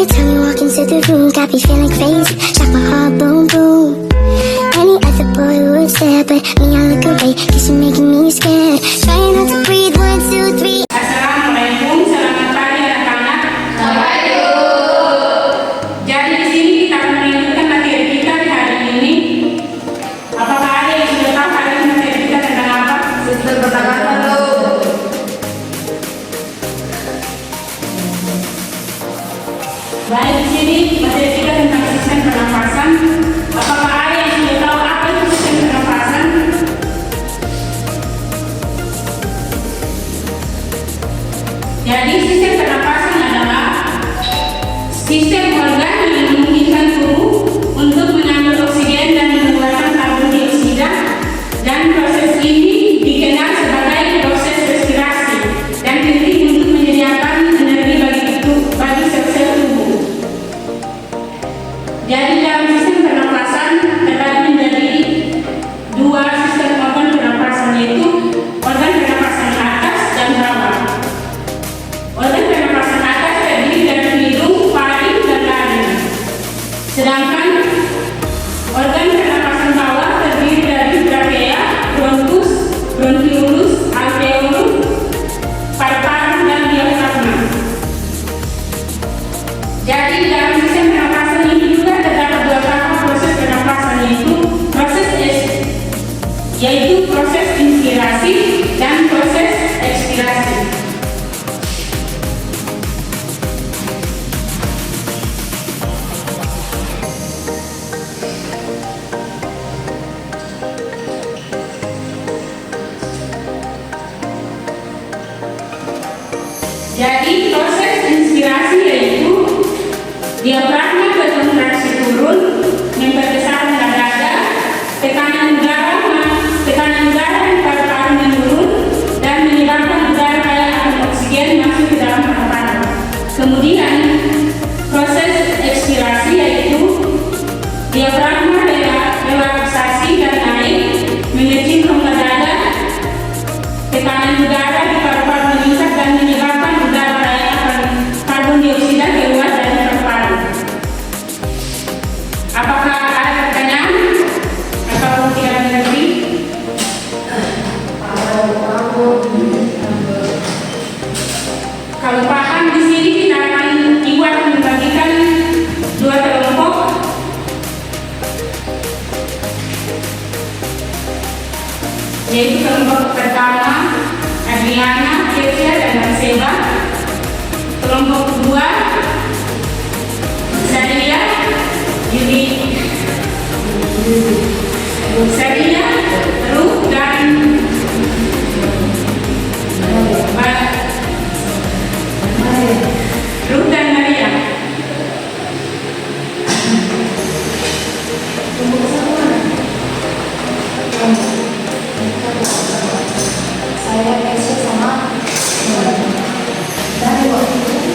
Every time you walk into the room, got me feeling crazy. Shock my heart, boom, boom. Any other boy would stare, but me, I look away, cause you're making me scared. Trying not to breathe, 1, 2, 3. Assalamualaikum, selamat pagi anak-anak. Jadi di sini kita akan melanjutkan materi kita di hari ini. Apakah ada yang sudah tahu hari ini materi kita tentang apa? Sistem pernapasan dulu. Baik, di sini materi kita tentang sistem pernapasan. Apakah ada yang sudah tahu apa itu sistem pernapasan? Jadi sistem pernapasan adalah sistem organ yang memungkinkan tubuh untuk mengambil oksigen dan mengeluarkan karbon dioksida, dan proses ini dikenal sebagai proses respirasi dan penting untuk menyediakan energi bagi sel-sel tubuh. Jadi dalam sistem pernapasan terbagi menjadi dua sistem organ pernapasan, yaitu organ pernapasan atas dan bawah. Organ pernapasan atas terdiri dari hidung, paru, dan laring. Sedangkan organ pernapasan bawah terdiri dari trakea, bronkus, bronkiolus, alveolus, paru-paru, dan diafragma. Jadi dalam sistem pernapasan ini juga terdapat dua tahap proses pernapasan, yaitu proses inspirasi dan proses ekspirasi. Jadi proses inspirasi yaitu diafragma berkontraksi turun, memperbesar dada, tekanan udara di paru-paru menurun dan menyebabkan udara kaya akan oksigen masuk ke dalam paru-paru. Kemudian proses ekspirasi yaitu diafragma relaksasi dan naik, mengecil rongga dada, tekanan udara di paru-paru meningkat dan menyebabkan udara kaya akan karbon dioksida keluar dari paru-paru. Apakah ada pertanyaan atau tidak mengerti? Kalau paham, di sini kita akan membagikan dua kelompok. Yaitu kelompok pertama Adriana, Kesia, dan Marseba. Kelompok kedua Sadia, Yuni, Ruth, dan Maria. Saya Kesia sama dari waktu itu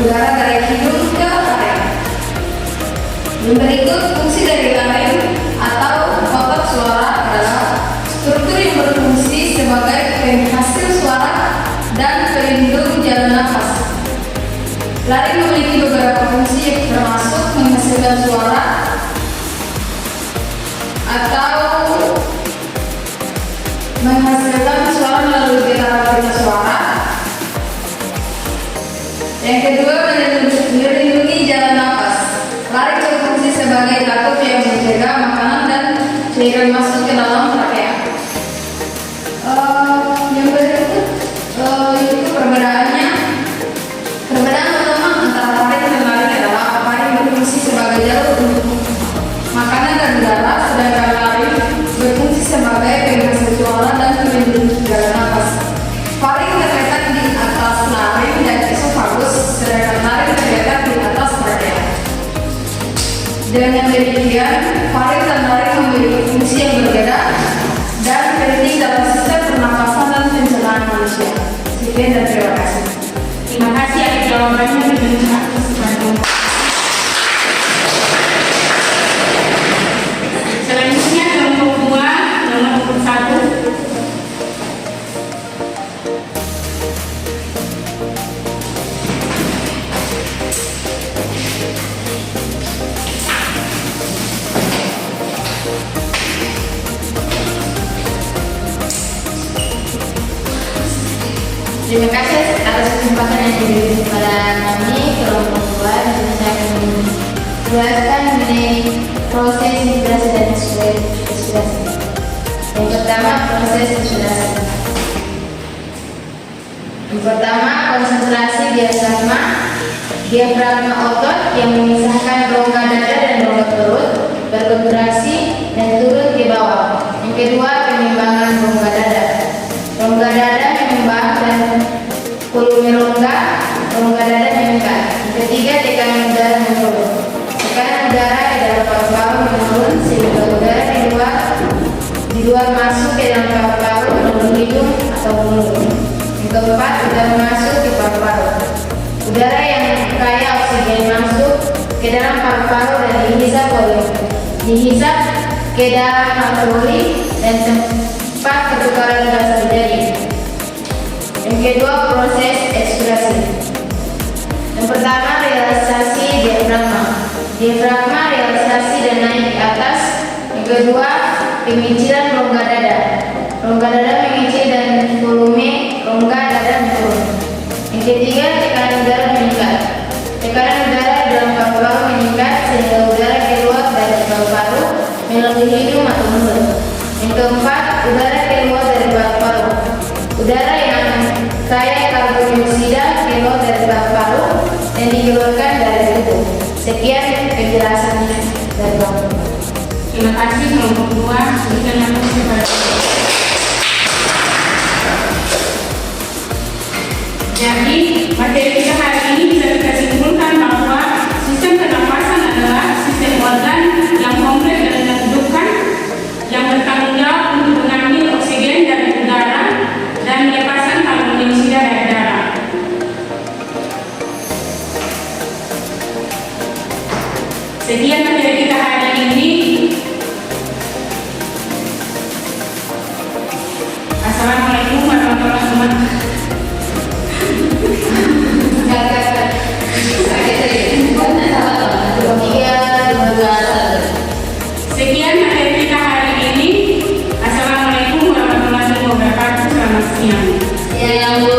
udara dari hidung ke laring. Yang berikut fungsi dari laring atau otot suara adalah struktur yang berfungsi sebagai penghasil suara dan pelindung jalan nafas. Laring memiliki beberapa fungsi termasuk menghasilkan suara atau menghasilkan suara melalui getaran suara. Yang kedua, melindungi jalan nafas. Laring berfungsi sebagai katup yang mencegah makanan cairan masuk ke dalam trakea. Yang berikut yaitu perbedaannya. Perbedaan utama antara faring dan laring adalah faring berfungsi sebagai jalur untuk makanan dan darah, sedangkan laring berfungsi sebagai penghasil suara dan pelindung jalan nafas. Faring terletak di atas laring dan esofagus, sedangkan laring terletak di atas trakea. Dengan demikian, faring dan laring memiliki fungsi yang berbeda dan penting dalam sistem pernapasan dan pencernaan manusia. Sekian dan terima kasih. Terima kasih atas jawabannya. Diberikan akses kepada selanjutnya kelompok 2, nomor 1. Terima kasih atas kesempatan yang diberikan kepada kami kelompok 2. Di sini saya akan menjelaskan mengenai proses inspirasi dan ekspirasi. Yang pertama, proses inspirasi. Yang pertama, konsentrasi diafragma otot yang memisahkan rongga dada dan rongga perut berkontraksi dan turun ke bawah. Yang kedua, penimbangan rongga dada. Rongga dada menimbang dan volume rongga dada meningkat. Yang ketiga, tekanan udara menurun. Tekanan udara di dalam paru-paru menurun sehingga udara di luar masuk ke dalam paru-paru melalui hidung atau mulut. Yang keempat, udara masuk ke paru-paru. Udara yang kaya oksigen masuk ke dalam paru-paru dan dihisap ke dalam alveoli dan tempat pertukaran gas terjadi. Yang kedua, proses ekspirasi. Yang pertama, relaksasi diafragma. Diafragma relaksasi dan naik ke atas. Yang kedua, pengecilan rongga dada. Rongga dada mengecil dan volume rongga dada menurun. Yang ketiga, tekanan udara meningkat. Tekanan udara dalam paru-paru meningkat sehingga udara keluar dari paru-paru melalui hidung atau mulut. Yang keempat, udara keluar dari paru-paru. Udara yang kaya karbon dioksida keluar dari paru-paru dan dikeluarkan dari tubuh. Sekian penjelasannya dari Bapak. Terima kasih kelompok 2. Berikan akses kepada Jadi, materi kita hari ini bisa kita simpulkan bahwa sistem pernapasan adalah sistem organ yang kompleks dan menentukan yang bertanggung jawab untuk mengambil oksigen dari udara dan melepaskan karbon dioksida dari darah. Sekian materi kita hari ini. Assalamualaikum warahmatullahi wabarakatuh. Sekian materi kita hari ini. Assalamualaikum warahmatullahi wabarakatuh. Selamat siang. Ya, Bu.